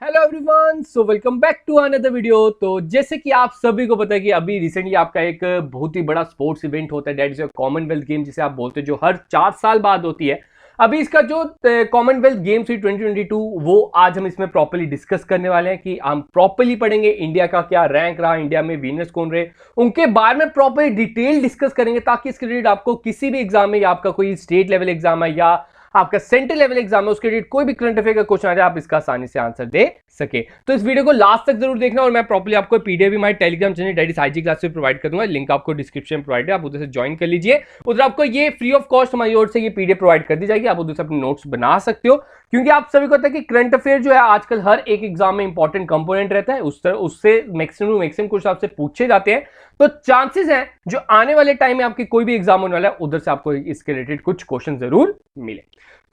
Hello everyone, so welcome back to another video. तो जैसे कि आप सभी को पता है कि अभी रिसेंटली आपका एक बहुत ही बड़ा स्पोर्ट्स इवेंट होता है, दैट इज कॉमनवेल्थ गेम जिसे आप बोलते हैं, जो हर 4 साल बाद होती है। अभी इसका जो कॉमनवेल्थ गेम्स हुई 2022, वो आज हम इसमें प्रॉपर्ली डिस्कस करने वाले हैं कि हम प्रॉपर्ली पढ़ेंगे इंडिया का क्या रैंक रहा, इंडिया में विनर्स कौन रहे, उनके बारे में प्रॉपर डिटेल डिस्कस करेंगे, ताकि इसके रिलेटेड आपको किसी भी एग्जाम में, या आपका कोई स्टेट लेवल एग्जाम है या आपका सेंट्रल लेवल एग्जाम है, उसके रिलेटेड कोई भी करंट अफेयर का क्वेश्चन आ जाए, आप इसका आसानी से आंसर दे सके। तो इस वीडियो को लास्ट तक जरूर देखना, और मैं प्रॉपर्ली आपको पीडीएफ भी हमारे Telegram channel that is IG class से प्रोवाइड कर दूंगा। लिंक आपको डिस्क्रिप्शन में प्रोवाइड है, आप उधर से ज्वाइन कर लीजिए। उधर आपको ये फ्री ऑफ कॉस्ट हमारी ओर से ये पीडीएफ प्रोवाइड कर दी जाएगी, आप उधर से अपने नोट्स बना सकते हो। क्योंकि आप सभी को पता है कि करंट अफेयर जो है आजकल हर एक एग्जाम में इंपॉर्टेंट कंपोनेंट रहता है, उससे मैक्सिमम क्वेश्चन आपसे पूछे जाते हैं। तो चांसेस हैं जो आने वाले टाइम में आपकी कोई भी एग्जाम होने वाला है, उधर से आपको इसके रिलेटेड कुछ क्वेश्चन जरूर मिले।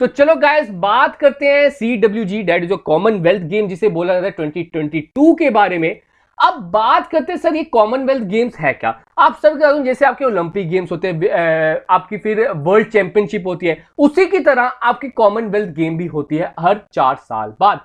तो चलो गाइस, बात करते हैं CWG, that is Commonwealth game जिसे बोला जाता है 2022 के बारे में। अब बात करते हैं सर, ये कॉमनवेल्थ गेम्स है क्या। आप सब जैसे आपके ओलंपिक गेम्स होते हैं, आपकी फिर वर्ल्ड चैंपियनशिप होती है, उसी की तरह आपकी कॉमनवेल्थ गेम भी होती है हर 4 साल बाद।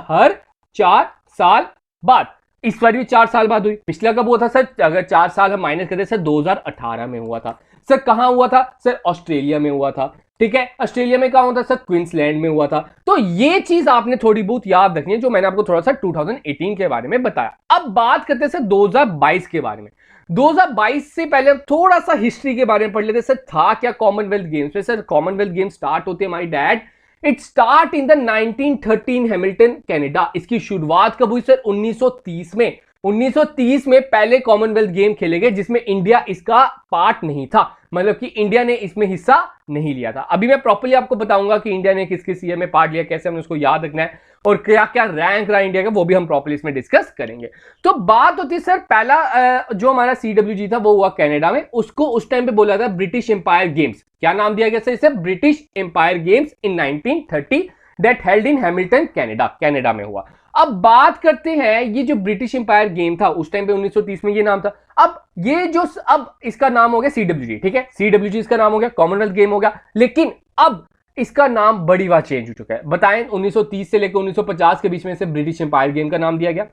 हर 4 साल बाद। इस बार भी 4 साल बाद हुई। पिछला कब हुआ था सर? अगर 4 साल हम माइनस करते सर, 2018 में हुआ था। सर कहां हुआ था? सर ऑस्ट्रेलिया में हुआ था। ठीक है, ऑस्ट्रेलिया में कहां हुआ था सर? क्वींसलैंड में हुआ था। तो ये चीज आपने थोड़ी बहुत याद रखनी है, जो मैंने आपको थोड़ा सा 2018 के बारे में बताया। अब बात करते हैं सर 2022 के बारे में। 2022 से पहले हम थोड़ा सा हिस्ट्री के बारे में पढ़ लेते हैं। सर था क्या कॉमनवेल्थ गेम्स में? सर कॉमनवेल्थ गेम स्टार्ट होते हैं my dad, it start in the 1913 Hamilton Canada. इसकी शुरुआत कब हुई सर? 1930 में। 1930 में पहले कॉमनवेल्थ गेम खेले गए, जिसमें इंडिया इसका पार्ट नहीं था, मतलब कि इंडिया ने इसमें हिस्सा नहीं लिया था। अभी मैं प्रॉपर्ली आपको बताऊंगा कि इंडिया ने किस किस ईयर में पार्ट लिया, कैसे हमने उसको याद रखना है, और क्या क्या रैंक रहा इंडिया का, वो भी हम प्रॉपर्ली इसमें डिस्कस करेंगे। तो बात होती है सर, पहला जो हमारा CWG था वो हुआ कनाडा में। उसको उस टाइम पे बोला था ब्रिटिश एम्पायर गेम्स। क्या नाम दिया गया सर इसे? British Empire Games in 1930 that held in Hamilton Canada, Canada में हुआ। अब बात करते हैं, ये जो ब्रिटिश एम्पायर गेम था उस टाइम पे 1930 में ये नाम था। अब ये जो अब इसका नाम हो गया CWG। ठीक है, CWG इसका नाम हो गया, कॉमनवेल्थ गेम हो गया। लेकिन अब इसका नाम बड़ी बार चेंज हो चुका है। बताएं, 1930 से लेकर 1950 के बीच में से ब्रिटिश एम्पायर गेम का नाम दिया गया।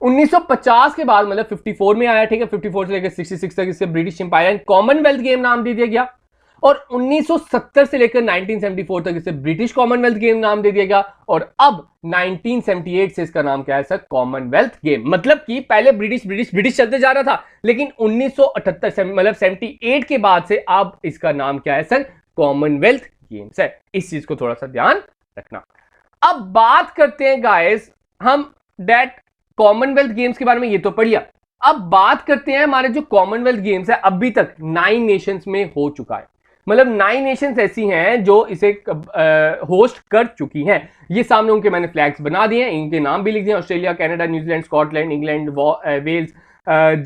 1950 के बाद मतलब 54 में आया। ठीक है, 54 से लेकर 66 तक इसे British Empire and Commonwealth game नाम दे दिया गया। और 1970 से लेकर 1974 तक इसे ब्रिटिश कॉमनवेल्थ गेम नाम दे दिया गया। और अब 1978 से इसका नाम क्या है सर? Commonwealth game. मतलब कि पहले ब्रिटिश ब्रिटिश ब्रिटिश चलते जा रहा था, लेकिन 1978 मतलब 78 के बाद से अब इसका नाम क्या है सर? कॉमनवेल्थ गेम्स है। इस चीज को थोड़ा सा ध्यान रखना। अब बात करते हैं गाइस हम दैट कॉमनवेल्थ गेम्स के बारे में, ये तो पढ़ लिया। अब बात करते हैं हमारे जो कॉमनवेल्थ गेम्स है, अभी तक 9 नेशंस में हो चुका है। मतलब 9 नेशंस ऐसी हैं जो इसे होस्ट कर चुकी हैं। ये सामने उनके मैंने फ्लैग्स बना दिए हैं, इनके नाम भी लिख दिए: Australia, Canada, New Zealand, Scotland, England, Wales,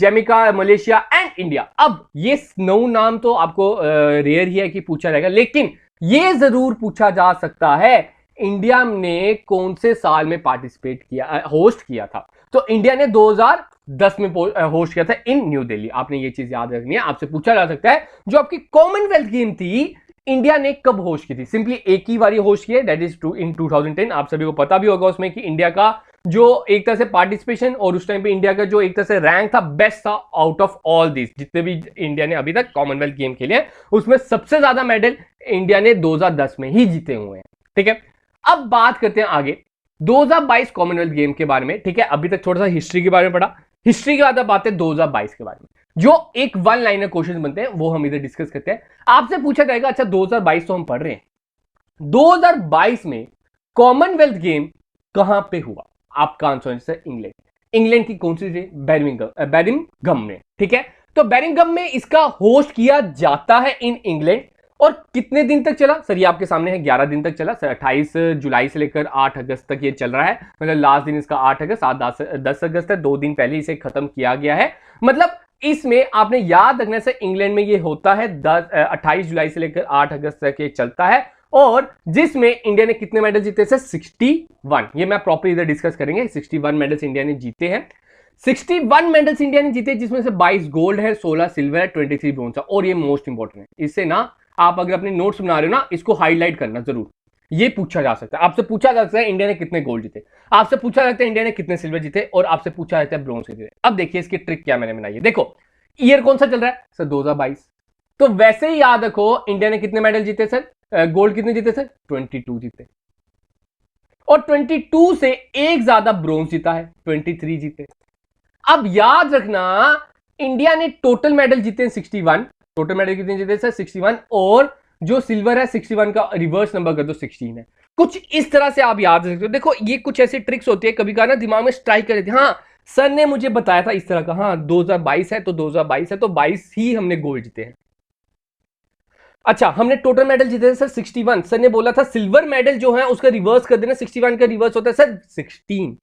Jamaica, Malaysia and India. अब ये 9 नाम तो आपको रेयर ही है कि पूछा जाएगा, लेकिन ये जरूर पूछा जा सकता है इंडिया ने कौन से साल में पार्टिसिपेट किया, होस्ट किया था। तो इंडिया ने 2010 में होस्ट किया था इन न्यू दिल्ली। आपने ये चीज याद रखनी है, आपसे पूछा जा सकता है जो आपकी कॉमनवेल्थ गेम थी, इंडिया ने कब होस्ट की थी? सिंपली एक ही बार होस्ट किया, दैट इज इन 2010। आप सभी को पता भी होगा उसमें कि इंडिया का जो एक तरह से पार्टिसिपेशन और उस टाइम पे इंडिया का जो एक तरह से रैंक था, बेस्ट था आउट ऑफ ऑल दिस, जितने भी इंडिया ने अभी तक कॉमनवेल्थ गेम खेले हैं, उसमें सबसे ज्यादा मेडल इंडिया ने 2010 में ही जीते हुए हैं। ठीक है, अब बात करते हैं आगे 2022 कॉमनवेल्थ गेम के बारे में। ठीक है, अभी तक थोड़ा सा हिस्ट्री के बारे में पढ़ा, हिस्ट्री के बाद अब बात है 2022 के बारे में। जो एक 1 लाइनर क्वेश्चन बनते हैं वो हम इधर डिस्कस करते हैं। आपसे पूछा जाएगा, अच्छा 2022 तो हम पढ़ रहे हैं, 2022 में कॉमनवेल्थ गेम कहां पे हुआ? आपका आंसर है सर इंग्लैंड। इंग्लैंड की कौन सी थी? बेरिंगहम में। ठीक है, तो बेरिंगहम में इसका होस्ट किया जाता है इन इंग्लैंड। और कितने दिन तक चला सर? ये आपके सामने है, 11 दिन तक चला सर। 28 जुलाई से लेकर 8 अगस्त तक ये चल रहा है। मतलब लास्ट दिन इसका 8 अगस्त, 10 अगस्त है, 2 दिन पहले इसे खत्म किया गया है। मतलब इसमें आपने याद रखना से इंग्लैंड में ये होता है 28 जुलाई से लेकर 8 अगस्त तक ये चलता है। और जिसमें इंडिया ने कितने मेडल जीते सर? 61। ये मैं प्रॉपर इधर डिस्कस करेंगे। 61 मेडल्स इंडिया ने जीते हैं। 61 मेडल्स इंडिया ने जीते, जिसमें से 22 गोल्ड है, 16 सिल्वर है, 23 ब्रोंज है। और ये मोस्ट इंपॉर्टेंट है, इससे ना आप अगर अपने नोट्स बना रहे हो ना, इसको हाईलाइट करना जरूर। ये पूछा जा सकता है। आपसे पूछा जा सकता है इंडिया ने कितने गोल्ड जीते, आपसे पूछा जाता है इंडिया ने कितने सिल्वर जीते, और आपसे पूछा जाता है ब्रोंज जीते। अब देखिए इसकी ट्रिक क्या मैंने बनाई है। देखो ईयर कौन सा चल रहा है सर, 2022। तो वैसे ही याद रखो इंडिया ने कितने मेडल जीते सर, गोल्ड कितने जीते सर, 22 जीते, और 22 से एक ज्यादा ब्रोंज जीता है, 23 जीते। अब याद रखना इंडिया ने टोटल मेडल जीते हैं 61, टोटल मेडल कितने जीते सर 61, और जो सिल्वर है 61 का रिवर्स नंबर कर दो 16 है। कुछ इस तरह से आप याद रखते हो। देखो ये कुछ ऐसी ट्रिक्स होती है, कभी कभार ना दिमाग में स्ट्राइक कर देती है। हाँ सर ने मुझे बताया था इस तरह का, हाँ 2022 है तो 2022 है तो 22 ही हमने गोल्ड जीते हैं। अच्छा हमने टोटल मेडल जीते थे सर 61, सर ने बोला था सिल्वर मेडल जो है उसका रिवर्स कर देना, 61 का रिवर्स होता है सर 16,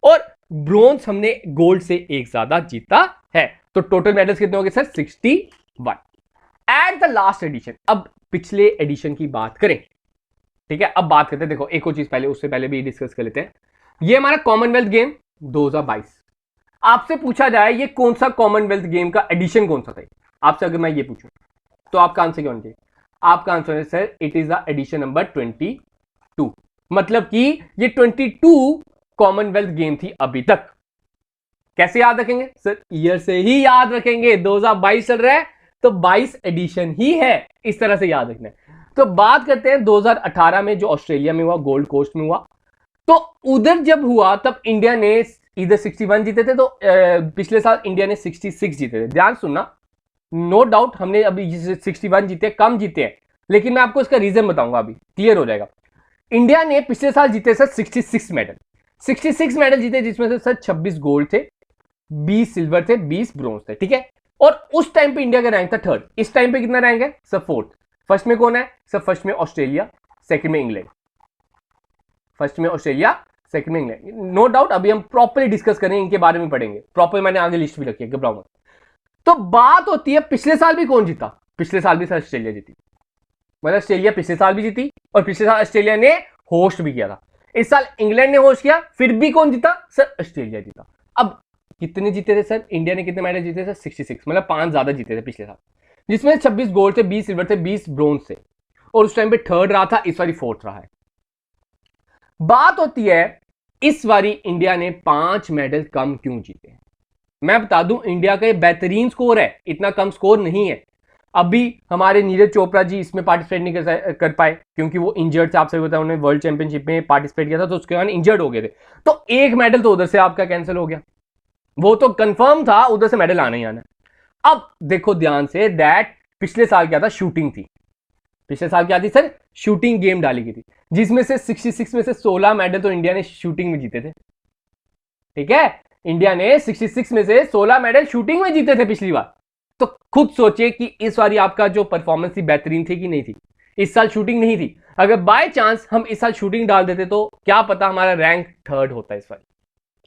और ब्रोंज हमने गोल्ड से एक ज्यादा जीता है। तो टोटल मेडल्स कितने हो गए sir 61 at the last addition. अब पिछले एडिशन की बात करें, ठीक है, अब बात करते हैं। देखो एक और चीज पहले, उससे पहले भी डिस्कस कर लेते हैं। ये हमारा कॉमनवेल्थ गेम 2022, आपसे पूछा जाए ये कौन सा कॉमनवेल्थ गेम का एडिशन कौन सा था, आपसे अगर मैं ये पूछूं तो आपका आंसर क्या होना चाहिए? आपका आंसर है sir it is the edition number 22। मतलब कि ये 22 कॉमनवेल्थ गेम थी अभी तक। कैसे याद रखेंगे सर, ईयर से ही याद रखेंगे, 2022 चल रहा है तो 22 एडिशन ही है, इस तरह से याद रखना है। तो बात करते हैं 2018 में जो ऑस्ट्रेलिया में हुआ, गोल्ड कोस्ट में हुआ, तो उधर जब हुआ तब इंडिया ने इधर 61 जीते थे, तो पिछले साल इंडिया ने 66 जीते थे। ध्यान सुनना, नो डाउट हमने अभी 61 जीते, कम जीते हैं, लेकिन मैं आपको इसका रीजन बताऊंगा, अभी क्लियर हो जाएगा। इंडिया ने पिछले साल जीते सर 66 मेडल, 66 मेडल जीते, जिसमें से सर 26 गोल्ड थे, 20 सिल्वर थे, 20 ब्रोंज थे, ठीक है। और उस टाइम पे इंडिया का रैंक था थर्ड। इस टाइम पे कितना रैंक है सर, फोर्थ। फर्स्ट में कौन है सर, फर्स्ट में ऑस्ट्रेलिया, सेकंड में इंग्लैंड, फर्स्ट में ऑस्ट्रेलिया, सेकंड में इंग्लैंड। नो डाउट अभी हम प्रॉपर्ली डिस्कस करेंगे, इनके बारे में पढ़ेंगे प्रॉपर, मैंने आगे लिस्ट भी रखी है, घबराओ मत। तो बात होती है पिछले साल भी कौन जीता, पिछले साल भी सर ऑस्ट्रेलिया जीती, मतलब ऑस्ट्रेलिया पिछले साल भी जीती, और पिछले साल ऑस्ट्रेलिया ने होस्ट भी किया था। इस साल इंग्लैंड ने होस्ट किया, फिर भी कौन जीता सर, ऑस्ट्रेलिया जीता। अब कितने जीते थे सर, इंडिया ने कितने मेडल जीते थे 66, मतलब 5 ज्यादा जीते थे पिछले साल, जिसमें 26 गोल्ड थे, 20 सिल्वर थे, 20 ब्रोंज थे, और उस टाइम पे थर्ड रहा था, इस बारी फोर्थ रहा है। बात होती है इस बारी इंडिया ने 5 मेडल कम क्यों जीते। मैं बता दूं इंडिया का ये बेहतरीन स्कोर है, इतना कम स्कोर नहीं है। अभी हमारे नीरज चोपड़ा जी इसमें पार्टिसिपेट नहीं कर पाए क्योंकि वो इंजर्ड थे, आपसे बताया उन्होंने वर्ल्ड चैंपियनशिप में पार्टिसिपेट किया था तो उसके बाद इंजर्ड हो गए थे, तो एक मेडल तो उधर से आपका कैंसिल हो गया, वो तो कंफर्म था उधर से मेडल आना ही आना। अब देखो ध्यान से, दैट पिछले साल क्या था, शूटिंग थी, पिछले साल क्या थी सर, शूटिंग गेम डाली गई थी, जिसमें से 66 में से 16 मेडल तो इंडिया ने शूटिंग में जीते थे, ठीक है। इंडिया ने 66 में से 16 मेडल शूटिंग में जीते थे पिछली बार। तो खुद सोचिए कि इस बार आपका जो परफॉर्मेंस थी बेहतरीन थी कि नहीं थी। इस साल शूटिंग नहीं थी, अगर बाय चांस हम इस साल शूटिंग डाल देते तो क्या पता हमारा रैंक थर्ड होता इस बार,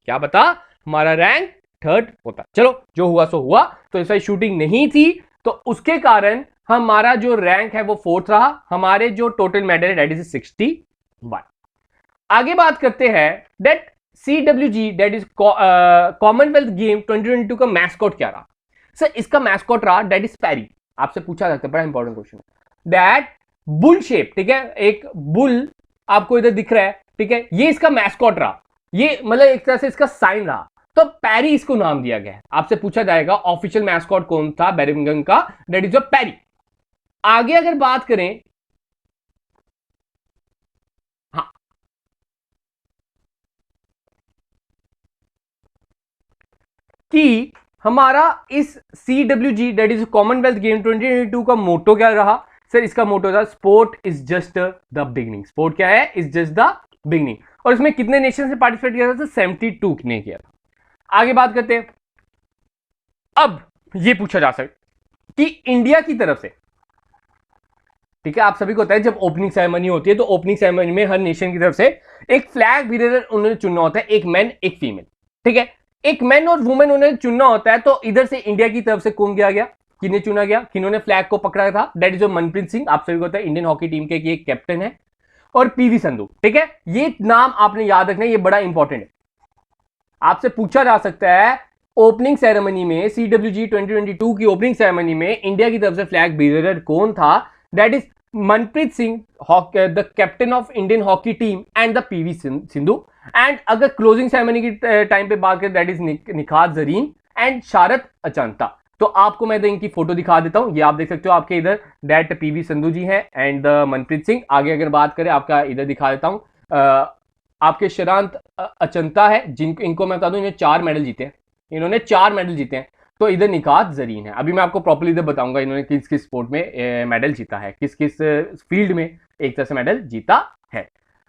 क्या पता हमारा रैंक थर्ड होता। चलो जो हुआ सो हुआ, तो इस बार शूटिंग नहीं थी तो उसके कारण हमारा जो रैंक है वो फोर्थ रहा, हमारे जो टोटल मेडल है दैट इज 61। आगे बात करते हैं that CWG that is Commonwealth game 2022 का मैस्कॉट क्या रहा सर, इसका मैस्कॉट रहा दैट इज पैरी। आपसे पूछा जाता है, बड़ा इंपॉर्टेंट क्वेश्चन है, दैट बुल शेप, ठीक है, एक बुल आपको इधर दिख रहा है, ठीक है, ये इसका मैस्कॉट रहा, ये मतलब एक तरह से इसका साइन रहा, तो पैरी इसको नाम दिया गया है। आपसे पूछा जाएगा ऑफिशियल मैस्कॉट कौन था बैडमिंटन का, दैट इज पैरी। आगे अगर बात करें, हाँ कि हमारा इस CWG that is Commonwealth game 2022 का मोटो क्या रहा सर, इसका मोटो था sport is just the beginning. Sport क्या है, इज जस्ट द बिगिनिंग। और इसमें कितने नेशन से पार्टिसिपेट किया था, 72 ने किया था। आगे बात करते हैं, अब ये पूछा जा सकता कि इंडिया की तरफ से, ठीक है, आप सभी को पता है जब ओपनिंग सेरेमनी होती है तो ओपनिंग सेरेमनी में हर नेशन की तरफ से एक फ्लैग बीरर उन्होंने चुनना होता है, एक मैन एक फीमेल, ठीक है, एक मैन और वुमेन उन्हें चुनना होता है। तो इधर से इंडिया की तरफ से कौन गया गया, किन्हें चुना गया, किन्होंने फ्लैग को पकड़ा था, दैट इज मनप्रीत सिंह, आप सभी को पता है इंडियन हॉकी टीम के एक कैप्टन है, और PV संधू, ठीक है, ये नाम आपने याद रखना है, ये बड़ा इंपॉर्टेंट है। आपसे पूछा जा सकता है ओपनिंग सेरेमनी में, CWG 2022 की ओपनिंग सेरेमनी में इंडिया की तरफ से फ्लैग बीरर कौन था, that is Manpreet Singh the captain of Indian hockey team and the PV Sindhu. And अगर क्लोजिंग सेरेमनी की टाइम पे बात करें that is Nikhat Zareen and शारद अचांता। तो आपको मैं इनकी फोटो दिखा देता हूं, ये आप देख सकते हो आपके इधर दैट पीवी सिंधु जी हैं एंड मनप्रीत सिंह। आगे अगर बात करें आपका इधर दिखा देता हूं, आपके शरांत अचंता है जिनको इनको मैं बता दूं इन्होंने 4 मेडल जीते हैं, इन्होंने 4 मेडल जीते हैं। तो इधर निकात जरीन है। अभी मैं आपको प्रॉपर्ली इधर बताऊंगा इन्होंने किस किस स्पोर्ट में मेडल जीता है, किस किस फील्ड में एक तरह से मेडल जीता है।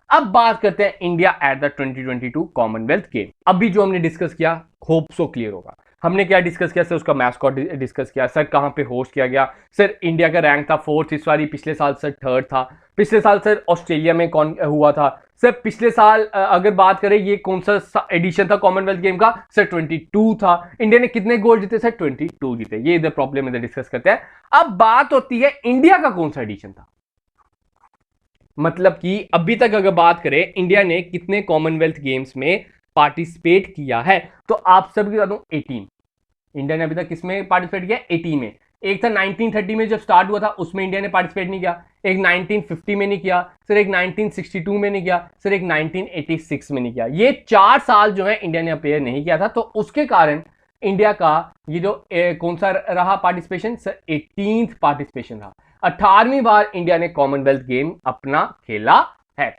अब बात करते हैं India at the 2022 Commonwealth game. अभी जो हमने डिस्कस किया होप सो क्लियर होगा। हमने क्या डिस्कस किया सर, उसका मैस्कॉट डिस्कस किया सर, कहां पे होस्ट किया गया सर, इंडिया का रैंक था 4th इस बार, पिछले साल सर 3rd था, पिछले साल सर ऑस्ट्रेलिया में कौन हुआ था सर, पिछले साल अगर बात करें ये कौन सा एडिशन था कॉमनवेल्थ गेम का सर 22 था, इंडिया ने कितने गोल्ड जीते सर 22 जीते। ये इधर प्रॉब्लम इधर डिस्कस करते हैं। अब बात होती है इंडिया का कौन सा एडिशन था, मतलब कि अभी तक अगर बात करें इंडिया ने कितने कॉमनवेल्थ गेम्स में पार्टिसिपेट किया है, तो आप सबकी बता दूं 18। इंडिया ने अभी तक किसमें पार्टिसिपेट किया 18 में। एक था 1930 में जब स्टार्ट हुआ था उसमें इंडिया ने पार्टिसिपेट नहीं किया, एक 1950 में नहीं किया सर, एक 1962 में नहीं किया सर, एक 1986 में नहीं किया। ये 4 साल जो है इंडिया ने अपेयर नहीं किया था, तो उसके कारण इंडिया का ये जो कौन सा रहा पार्टिसिपेशन सर 18th पार्टिसिपेशन रहा। 18वीं बार इंडिया ने कॉमनवेल्थ गेम अपना खेला है।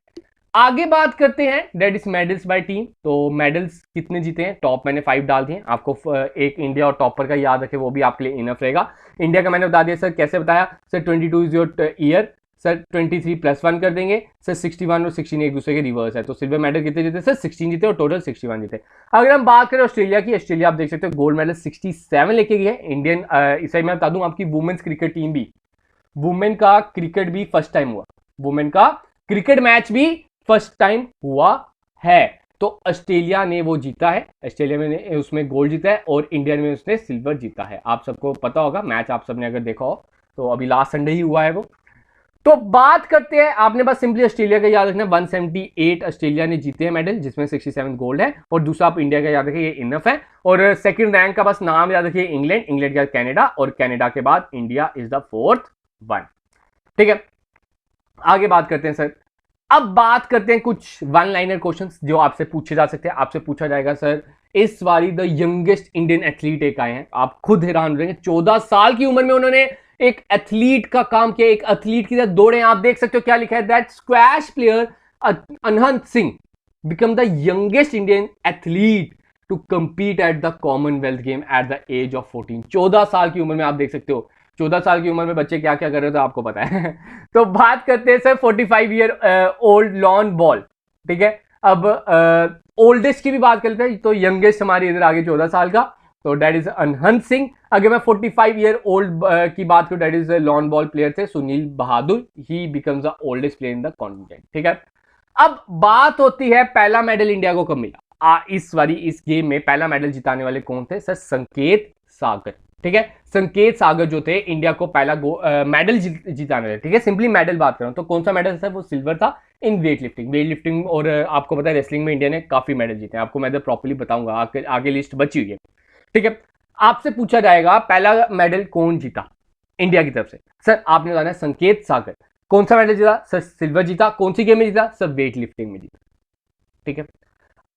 आगे बात करते हैं that is medals bye team. तो मेडल्स कितने जीते हैं, टॉप मैंने 5 डाल दिए, आपको एक इंडिया और टॉपर का याद रखे वो भी आपके लिए इनफ रहेगा। इंडिया का मैंने बता दिया सर, कैसे बताया sir, 22 is your year sir, 23 +1 कर देंगे सर, 61 और 16 एक दूसरे के रिवर्स है, तो सिल्वर मेडल कितने जीते सर 16 जीते और टोटल 61 जीते। अगर हम बात करें ऑस्ट्रेलिया की, ऑस्ट्रेलिया आप देख सकते हो गोल्ड मेडल 67 लेके गए। इंडियन इस मैं बता दूं आपकी वुमेन्स क्रिकेट टीम भी, वुमेन का क्रिकेट भी फर्स्ट टाइम हुआ, वुमेन का क्रिकेट मैच भी फर्स्ट टाइम हुआ है, तो ऑस्ट्रेलिया ने वो जीता है, ऑस्ट्रेलिया में उसमें गोल्ड जीता है और इंडिया में उसने सिल्वर जीता है। आप सबको पता होगा, मैच आप सबने अगर देखा हो तो अभी लास्ट संडे ही हुआ है वो। तो बात करते हैं, आपने बस सिंपली ऑस्ट्रेलिया का याद रखना, 178 ऑस्ट्रेलिया ने जीते हैं मेडल जिसमें 67 गोल्ड है, और दूसरा आप इंडिया का याद रखिए ये इनफ है। और सेकंड रैंक का बस नाम याद रखिए इंग्लैंड, इंग्लैंड के बाद कनाडा और कनाडा के बाद India is the 4th one. ठीक है, आगे बात करते हैं सर। अब बात करते हैं कुछ वन लाइनर क्वेश्चंस जो आपसे पूछे जा सकते हैं। आपसे पूछा जाएगा सर, इस बारी द यंगेस्ट इंडियन एथलीट एक आए हैं, आप खुद हैरान हो जाएंगे, 14 साल की उम्र में उन्होंने एक एथलीट का काम किया, एक एथलीट की तरह दौड़े। आप देख सकते हो क्या लिखा है, that squash player Anahat Singh become the youngest Indian athlete to compete at the Commonwealth game at the age of 14। 14 साल की उम्र में आप देख सकते हो, 14 साल की उम्र में बच्चे क्या क्या कर रहे थे आपको पता है। तो बात करते हैं sir 45 year old lawn ball. ठीक है, अब ओल्डेस्ट की भी बात करते हैं, तो यंगेस्ट हमारे इधर आगे 14 साल का, तो डेट इज अनहंत सिंह। अगर मैं 45 ईयर ओल्ड की बात करूं, that is lawn ball player थे Sunil Bahadur, he becomes the oldest player in the continent. ठीक है, अब बात होती है पहला मेडल इंडिया को कब मिला। इस बारी इस गेम में पहला मेडल जिताने वाले कौन थे सर, संकेत सागर। ठीक है, संकेत सागर जो थे इंडिया को पहला मेडल जिताने वाले। ठीक है, सिंपली मेडल बात कर रहा हूं, तो कौन सा मेडल था वो सिल्वर था इन वेट लिफ्टिंग। और आपको पता है रेसलिंग में इंडिया ने काफी मेडल जीते हैं, आपको मैं प्रॉपर्ली बताऊंगा, आगे लिस्ट बची हुई है। ठीक है, आपसे पूछा जाएगा पहला मेडल कौन जीता इंडिया की तरफ से, सर आपने बताना है संकेत सागर। कौन सा मेडल जीता सर, सिल्वर जीता। कौन सी गेम में जीता सर, वेट लिफ्टिंग में जीता। ठीक है,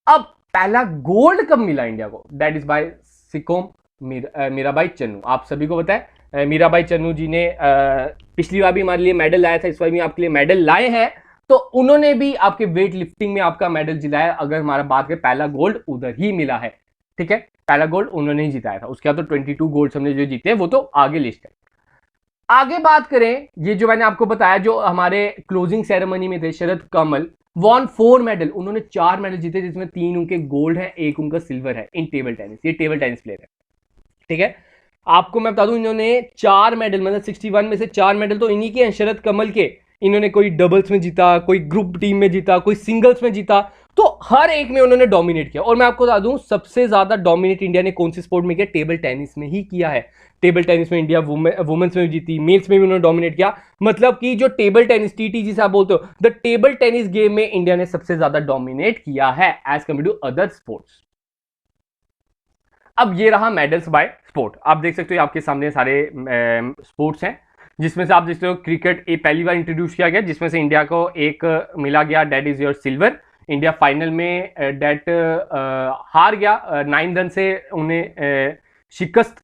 अब पहला गोल्ड कब मिला इंडिया को, that is by Saikhom Mirabai Chanu. आप सभी को पता है मीराबाई चन्नू जी ने पिछली बार भी हमारे लिए मेडल लाया था, इस बार भी आपके लिए मेडल लाए हैं, तो उन्होंने भी आपके वेट लिफ्टिंग में आपका मेडल जिताया। अगर हमारा बात करें पहला गोल्ड उधर ही मिला है। ठीक है, पहला गोल्ड उन्होंने ही जिताया था, उसके बाद तो 22 गोल्ड हमने जो जीते वो तो आगे लिस्ट है। आगे बात करें, ये जो मैंने आपको बताया जो हमारे क्लोजिंग सेरेमनी में थे, शरद कमल वॉन 4 मेडल, उन्होंने 4 मेडल जीते जिसमें 3 उनके गोल्ड है, 1 उनका सिल्वर है इन टेबल टेनिस। ये टेबल टेनिस प्लेयर है। ठीक है, आपको मैं बता दूं इन्होंने 4 मेडल, मतलब 61 में से 4 मेडल तो इन्हीं के हैं, शरद कमल के। इन्होंने कोई डबल्स में जीता, कोई ग्रुप टीम में जीता, कोई सिंगल्स में जीता, तो हर एक में उन्होंने डोमिनेट किया। और मैं आपको बता दूं सबसे ज्यादा डोमिनेट इंडिया ने कौन सी स्पोर्ट में किया, टेबल टेनिस में ही किया है। टेबल टेनिस में इंडिया वुमेन्स में भी जीती, मेल्स में भी उन्होंने डोमिनेट किया। मतलब कि जो टेबल टेनिस टीटी जिसे आप बोलते हो, द टेबल टेनिस गेम में इंडिया ने सबसे ज्यादा डोमिनेट किया है as compared to other sports. अब ये रहा मेडल्स बाय स्पोर्ट, आप देख सकते हो आपके सामने सारे स्पोर्ट्स हैं। जिसमें से आप देखते हो क्रिकेट पहली बार इंट्रोड्यूस किया गया, जिसमें से इंडिया को एक मिला गया, that is your silver. India final में डेट हार गया, 9 रन से उन्हें शिकस्त,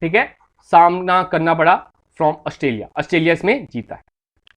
ठीक है, सामना करना पड़ा फ्रॉम ऑस्ट्रेलिया। ऑस्ट्रेलिया इसमें जीता है,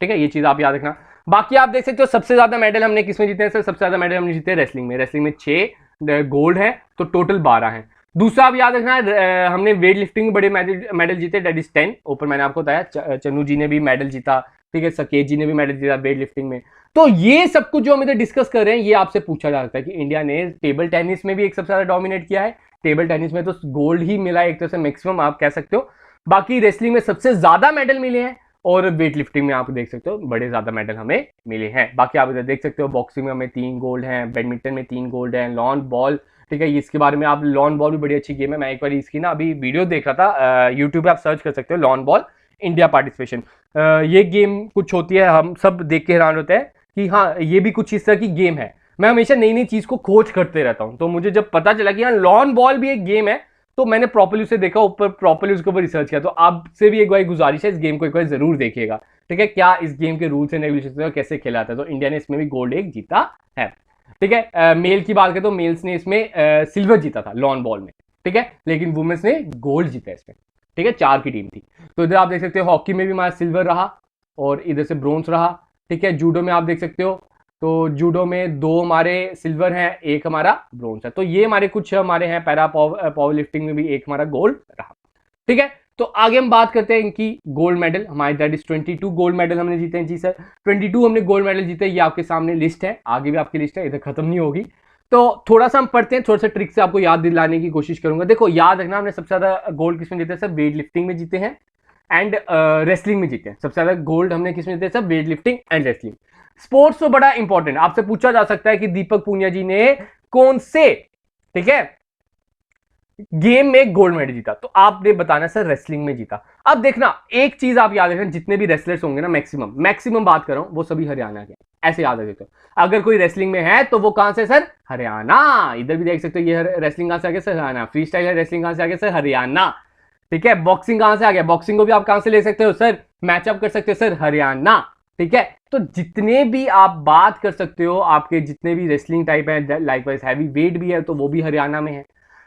ठीक है, ये चीज आप याद रखना। बाकी आप देख सकते हो सबसे ज्यादा मेडल हमने किसमें जीते हैं सर? सबसे ज्यादा मेडल हमने जीते हैं रेसलिंग में। रेसलिंग में 6 गोल्ड है, तो टोटल 12 हैं। दूसरा आप याद रखना हमने वेट लिफ्टिंग में बड़े मेडल जीते, डेट इज 10। ऊपर मैंने आपको बताया चन्नू जी ने भी मेडल जीता, ठीक है, सकेत जी ने भी मेडल जीता वेट लिफ्टिंग में। तो ये सब कुछ जो हम इधर डिस्कस कर रहे हैं, ये आपसे पूछा जा सकता है कि इंडिया ने टेबल टेनिस में भी एक सबसे ज्यादा डोमिनेट किया है। टेबल टेनिस में तो गोल्ड ही मिला है एक तरह से, मैक्सिमम आप कह सकते हो। बाकी रेसलिंग में सबसे ज्यादा मेडल मिले हैं, और वेट लिफ्टिंग में आप देख सकते हो बड़े ज्यादा मेडल हमें मिले हैं। बाकी आप इधर देख सकते हो बॉक्सिंग में हमें 3 गोल्ड हैं, बैडमिंटन में 3 गोल्ड हैं, लॉन बॉल, ठीक है, इसके बारे में आप, लॉन बॉल भी बड़ी अच्छी गेम है। मैं एक बार इसकी ना अभी वीडियो देख रहा था, यूट्यूब पे आप सर्च कर सकते हो लॉन बॉल इंडिया पार्टिसिपेशन। ये गेम कुछ होती है, हम सब देख के हैरान होते हैं कि हाँ ये भी कुछ इस तरह की गेम है। मैं हमेशा नई नई चीज को खोज करते रहता हूँ, तो मुझे जब पता चला कि हाँ लॉन बॉल भी एक गेम है, तो मैंने प्रॉपर्ली उसे देखा, ऊपर प्रॉपर्ली उसके ऊपर रिसर्च किया। तो आपसे भी एक बार गुजारिश है, इस गेम को एक बार जरूर देखिएगा, ठीक है, क्या इस गेम के रूल्स एंड रेगुलेशन कैसे खेला जाता है। तो इंडिया ने इसमें भी गोल्ड एक जीता है, ठीक है। मेल की बात करें तो मेल्स ने इसमें सिल्वर जीता था लॉन बॉल में, ठीक है, लेकिन वुमेन्स ने गोल्ड जीता इसमें, ठीक है, 4 की टीम थी। तो इधर आप देख सकते हो हॉकी में भी हमारा सिल्वर रहा, और इधर से ब्रोंज रहा, ठीक है। जूडो में आप देख सकते हो, तो जूडो में 2 हमारे सिल्वर हैं, 1 हमारा ब्रोंज है। तो ये हमारे कुछ हमारे हैं। पैरा पावर लिफ्टिंग में भी 1 हमारा गोल्ड रहा, ठीक है। तो आगे हम बात करते हैं इनकी गोल्ड मेडल। हमारे दैट इज 22 गोल्ड मेडल हमने जीते हैं। जी सर, 22 हमने गोल्ड मेडल जीते। ये आपके सामने लिस्ट है, आगे भी आपकी लिस्ट है, इधर खत्म नहीं होगी। तो थोड़ा सा हम पढ़ते हैं, थोड़ा सा ट्रिक से आपको याद दिलाने की कोशिश करूंगा। देखो याद रखना, हमने सबसे ज्यादा गोल्ड किसमें जीते हैं सर? वेट लिफ्टिंग में जीते हैं एंड रेसलिंग में जीते हैं। सबसे ज्यादा गोल्ड हमने किसमें जीते हैं sir? Weight lifting and wrestling. Sports तो बड़ा इंपॉर्टेंट, आपसे पूछा जा सकता है कि दीपक पूनिया जी ने कौन से, ठीक है, गेम में गोल्ड मेडल जीता, तो आपने बताना सर रेसलिंग में जीता। अब देखना एक चीज आप याद रखना, जितने भी रेसलर्स होंगे ना, मैक्सिमम बात कर रहा हूं, वो सभी हरियाणा के, ऐसे याद रखते हो। अगर कोई रेसलिंग में है तो वो कहां से सर? हरियाणा। इधर भी देख सकते हो, ये रेसलिंग कहां से आ गया sir? Haryana. Free style wrestling कहां से आ गया सर? हरियाणा, ठीक है। बॉक्सिंग कहां से आ गया? बॉक्सिंग को भी आप कहां से ले सकते हो सर? मैचअप कर सकते हो सर, हरियाणा, ठीक है। तो जितने भी आप बात कर सकते हो, आपके जितने भी रेसलिंग टाइप है, लाइकवाइज हैवी वेट भी है, तो वो भी हरियाणा में है।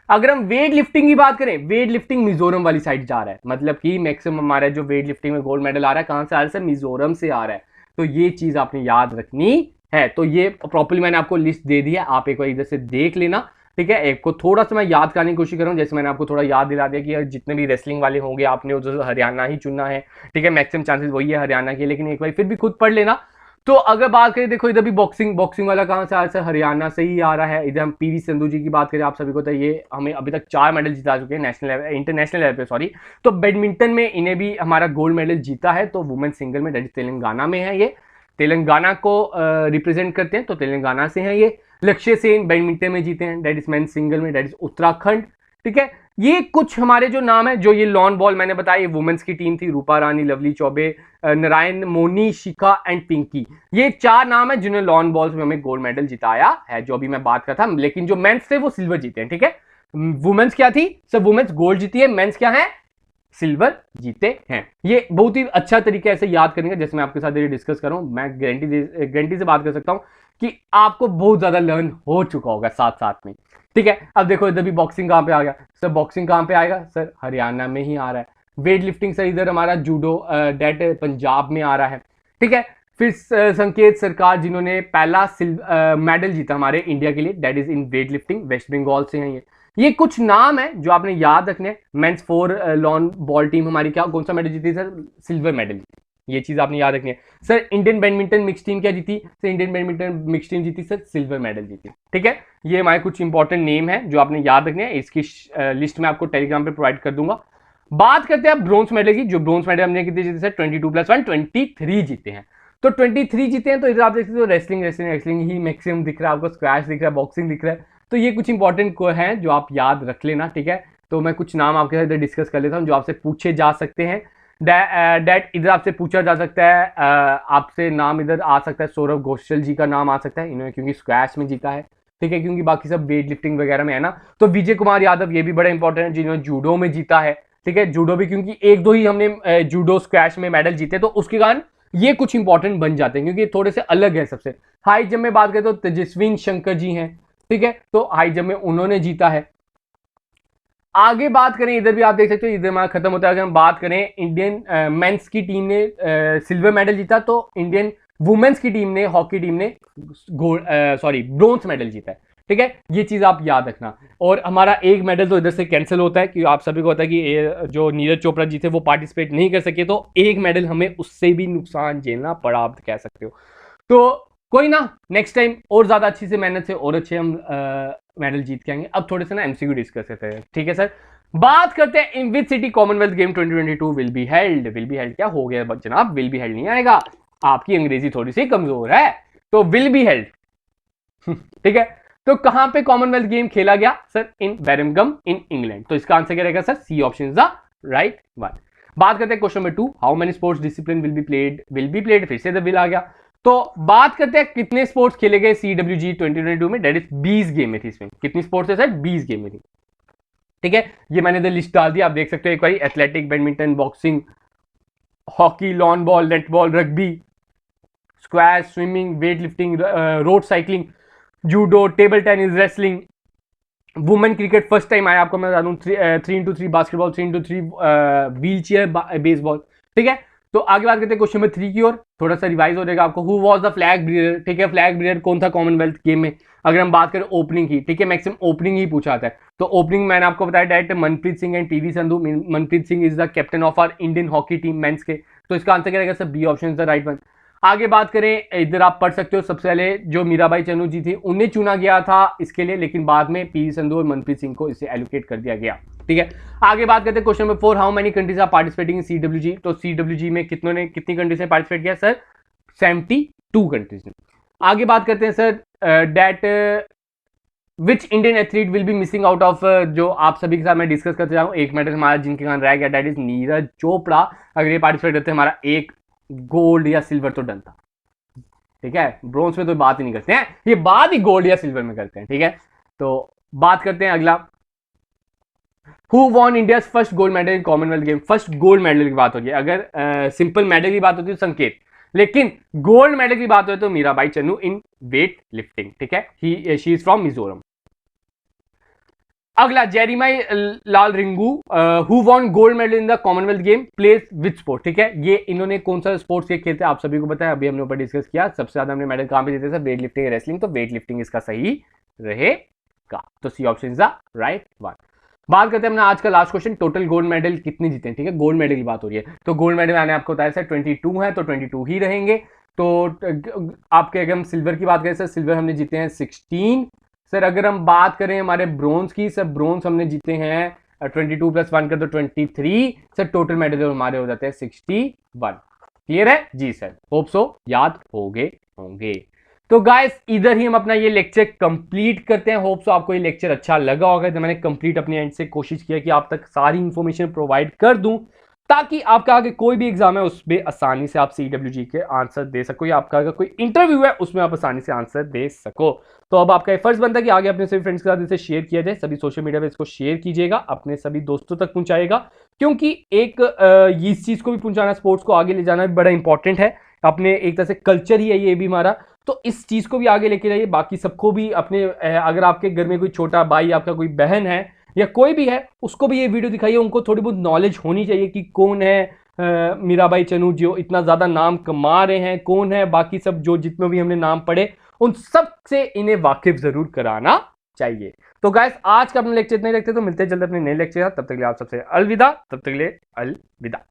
अगर हम वेट लिफ्टिंग की बात करें, वेट लिफ्टिंग मिजोरम वाली साइड जा रहा है, मतलब कि मैक्सिमम हमारा जो वेट लिफ्टिंग में गोल्ड मेडल आ रहा है, कहां से आ रहा है सर? मिजोरम से आ रहा है। तो ये चीज आपने याद रखनी है। तो ये प्रॉपर्ली मैंने आपको लिस्ट दे दी है, आप एक बार इधर से देख लेना, ठीक है। एक को थोड़ा सा मैं याद करने की कोशिश कर रहा हूँ, जैसे मैंने आपको थोड़ा याद दिला दिया कि जितने भी रेसलिंग वाले होंगे आपने उधर हरियाणा ही चुनना है, ठीक है। मैक्सिमम चांसेस वही है हरियाणा के, लेकिन एक बार फिर भी खुद पढ़ लेना। तो अगर बात करें, देखो इधर भी बॉक्सिंग वाला कहां से आ रहा है? हरियाणा से ही आ रहा है। इधर हम पीवी संधू जी की बात करें, आप सभी को तो ये हमें अभी तक 4 मेडल जिता चुके हैं नेशनल लेवल, इंटरनेशनल लेवल पे, सॉरी। तो बैडमिंटन में इन्हें भी हमारा गोल्ड मेडल जीता है, तो वुमेन सिंगल में, दैट इज तेलंगाना में है, ये तेलंगाना को रिप्रेजेंट करते हैं, तो तेलंगाना से है ये। लक्ष्य सेन बैडमिंटन में जीते हैं, दैट इज मेन सिंगल में, दैट इज उत्तराखंड, ठीक है। ये कुछ हमारे जो नाम है, जो ये लॉन बॉल मैंने बताया, ये वुमेन्स की टीम थी, रूपा रानी, लवली चौबे, नारायण, मोनी, शिखा एंड पिंकी। ये 4 नाम है जिन्होंने लॉन बॉल्स में हमें गोल्ड मेडल जिताया है, जो अभी मैं बात कर था। लेकिन जो मेंस थे वो सिल्वर जीते हैं, ठीक है। वुमेन्स क्या थी सब? वुमेन्स गोल्ड जीती है, मेंस क्या है? सिल्वर जीते हैं। ये बहुत ही अच्छा तरीका ऐसे याद करने का, जैसे मैं आपके साथ ये डिस्कस कर रहा हूं, मैं गारंटी से बात कर सकता हूं कि आपको बहुत ज्यादा लर्न हो चुका होगा साथ साथ में, ठीक है। अब देखो इधर भी बॉक्सिंग कहां पे आ गया सर? बॉक्सिंग कहां पे आएगा सर? हरियाणा में ही आ रहा है। वेट लिफ्टिंग सर इधर हमारा जूडो, डेट पंजाब में आ रहा है, ठीक है। फिर संकेत सरकार जिन्होंने पहला मेडल जीता हमारे इंडिया के लिए, that is in weight lifting, West Bengal से हैं ये कुछ नाम है जो आपने याद रखने हैं। मेंस 4 लॉन बॉल टीम हमारी क्या, कौन सा मेडल जीती सर? सिल्वर मेडल, ये चीज आपने याद रखनी है। Sir Indian badminton mix team क्या जीती sir? Indian badminton mix team जीती सर, सिल्वर मेडल जीती, ठीक है। ये हमारे कुछ इंपॉर्टेंट नेम है जो आपने याद रखने हैं, इसकी लिस्ट में आपको टेलीग्राम पे प्रोवाइड कर दूंगा। बात करते हैं अब ब्रोंज मेडल की। जो ब्रोंज मेडल हमने कितने जीते सर? 22+1 23 जीते हैं। तो 23 जीते हैं। तो इधर आप देख सकते हो रेसलिंग ही मैक्सिमम दिख रहा है आपको, स्क्वैश दिख रहा है, बॉक्सिंग दिख रहा है। तो ये कुछ इंपॉर्टेंट हैं जो आप याद रख लेना, ठीक है। तो मैं कुछ नाम आपके साथ डिस्कस कर लेता हूँ जो आपसे पूछे जा सकते हैं। डैट इधर आपसे पूछा जा सकता है, आपसे नाम इधर आ सकता है, सौरभ घोषाल जी का नाम आ सकता है, इन्होंने क्योंकि स्क्वैश में जीता है, ठीक है, क्योंकि बाकी सब वेट लिफ्टिंग वगैरह में है ना। तो विजय कुमार यादव, ये भी बड़ा इंपॉर्टेंट है, जिन्होंने जूडो में जीता है, ठीक है, जूडो भी, क्योंकि एक दो ही हमने जूडो स्क्वैश में मेडल जीते, तो उसके कारण ये कुछ इंपॉर्टेंट बन जाते हैं क्योंकि थोड़े से अलग है सबसे। हाई जंप में बात करें तो तेजस्विन शंकर जी हैं, ठीक है, तो हाई जंप में उन्होंने जीता है। आगे बात करें, इधर भी आप देख सकते हो, इधर हमारा खत्म होता है। अगर हम बात करें, इंडियन मेंस की टीम ने सिल्वर मेडल जीता, तो इंडियन वुमेन्स की टीम ने, हॉकी टीम ने ब्रोंज मेडल जीता है, ठीक है, ये चीज आप याद रखना। और हमारा एक मेडल तो इधर से कैंसिल होता है, क्योंकि आप सभी को पता है कि जो नीरज चोपड़ा जी थे वो पार्टिसिपेट नहीं कर सके, तो एक मेडल हमें उससे भी नुकसान झेलना पड़ा, आप कह सकते हो। तो कोई ना, नेक्स्ट टाइम और ज्यादा अच्छी से मेहनत से और अच्छे हम मेडल जीत के आएंगे। अब थोड़े से ना एमसीक्यू डिस्कस करते हैं, ठीक है सर। बात करते हैं, in which city Commonwealth game 2022 will be held. Will be held क्या हो गया जनाब, विल बी हेल्ड नहीं आएगा, आपकी अंग्रेजी थोड़ी सी कमजोर है, तो विल बी हेल्ड ठीक है। तो कहां पे कॉमनवेल्थ गेम खेला गया सर? In बेरमिंघम in England. तो इसका आंसर क्या रहेगा sir? C option is the right one. बात करते हैं question number 2, how many sports discipline will be played, फिर से द विल आ गया। तो बात करते हैं कितने स्पोर्ट्स खेले गए CWG 2022 में, डेट इज 20 गेम में थी। इसमें कितनी स्पोर्ट्स है सर? 20 गेम में थी, ठीक है। ये मैंने इधर लिस्ट डाल दी, आप देख सकते हो एक बार, athletic, badminton, boxing, hockey, lawn ball, netball, rugby, squash, swimming, weight lifting, road cycling, judo, table tennis, wrestling, women cricket first time आया आपको मैं बता दूं, 3x3 basketball, 3x3 wheel chair baseball, ठीक है। तो आगे बात करते हैं क्वेश्चन नंबर 3 की ओर, थोड़ा सा रिवाइज हो जाएगा आपको। Who was the flag breeder, ठीक है, फ्लैग ब्रीडर कौन था कॉमनवेल्थ गेम में? अगर हम बात करें ओपनिंग की, ठीक है, मैक्सिमम ओपनिंग ही पूछा आता है, तो ओपनिंग मैंने आपको बताया direct Manpreet Singh and TV Sandhu. Manpreet Singh is the captain of our Indian hockey team men's के, तो इसका आंसर क्या रहेगा sir? B option is the right one. आगे बात करें, इधर आप पढ़ सकते हो, सबसे पहले जो मीराबाई चन्नू जी थी उन्हें चुना गया था इसके लिए, लेकिन बाद में पीवी संधू और मनप्रीत सिंह को इसे एलोकेट कर दिया गया, ठीक है। आगे बात करते हैं question number 4, how many countries are participating in CWG। तो CWG में कितनी कंट्रीज ने पार्टिसिपेट किया सर? 72 कंट्रीज ने। आगे बात करते हैं sir, that which Indian athlete will be missing out of, जो आप सभी के साथ मैं डिस्कस करते जाऊँ, एक मेडल हमारा जिनके कारण रह गया, डेट इज नीरज चोपड़ा। अगर ये पार्टिसिपेट करते हमारा एक गोल्ड या सिल्वर तो डन था, ठीक है, ब्रोंज में तो बात ही नहीं करते हैं, ये बात ही गोल्ड या सिल्वर में करते हैं, ठीक है। तो बात करते हैं अगला, who won India first gold medal in Commonwealth game. First gold medal की बात होगी, अगर सिंपल मेडल की बात होती है तो संकेत, लेकिन गोल्ड मेडल की बात हो तो Mirabai Chanu in wait lifting, ठीक है, शी इज फ्रॉम मिजोरम। अगला, Jeremy Lalrinnunga, who won gold medal in the Commonwealth game, place which sport, ठीक है, ये इन्होंने कौन सा स्पोर्ट्स के खेलते हैं आप सभी को पता है, अभी हमने ऊपर डिस्कस किया। सबसे ज्यादा हमने मेडल कहां पे जीते थे? वेट लिफ्टिंग, रेसलिंग, तो वेट लिफ्टिंग इसका सही रहेगा, तो C option is the right one. बात करते हैं अपना आज का last question, total gold medal कितने जीते हैं, ठीक है, गोल्ड मेडल की बात हो रही है। तो गोल्ड मेडल मैंने आपको बताया सर 22 है, तो 22 ही रहेंगे। तो आपके अगर हम सिल्वर की बात करें सर, सिल्वर हमने जीते हैं 16 सर। अगर हम बात करें हमारे ब्रोंज की सर, ब्रोंज हमने जीते हैं 22 + 1 कर दो 23 सर, टोटल मेडल हमारे हो जाते हैं 61। क्लियर है जी सर? होप सो याद होंगे। तो गाइस इधर ही हम अपना ये लेक्चर कंप्लीट करते हैं। होप सो आपको ये लेक्चर अच्छा लगा होगा, तो मैंने कंप्लीट अपने एंड से कोशिश किया कि आप तक सारी इंफॉर्मेशन प्रोवाइड कर दूं, ताकि आपका आगे कोई भी एग्जाम है उसमें आसानी से आप CWG के आंसर दे सको, या आपका अगर कोई इंटरव्यू है उसमें आप आसानी से आंसर दे सको। तो अब आपका फर्ज बनता है कि आगे अपने सभी फ्रेंड्स के साथ इसे शेयर किया जाए, सभी सोशल मीडिया पे इसको शेयर कीजिएगा, अपने सभी दोस्तों तक पहुंचाएगा, क्योंकि एक इस चीज को भी पहुंचाना, स्पोर्ट्स को आगे ले जाना भी बड़ा इंपॉर्टेंट है, अपने एक तरह से कल्चर ही है ये भी हमारा, तो इस चीज को भी आगे लेके जाइए। बाकी सबको भी अपने, अगर आपके घर में कोई छोटा भाई, आपका कोई बहन है या कोई भी है, उसको भी ये वीडियो दिखाइए, उनको थोड़ी बहुत नॉलेज होनी चाहिए कि कौन है मीराबाई चन्नू जो इतना ज्यादा नाम कमा रहे हैं, कौन है बाकी सब जो जितने भी हमने नाम पढ़े, उन सब से इन्हें वाकिफ जरूर कराना चाहिए। तो गाइस आज का अपना लेक्चर इतने रखते, तो मिलते हैं जल्द अपने नए लेक्चर, तब तक के लिए आप सबसे अलविदा, तब तक के लिए अलविदा।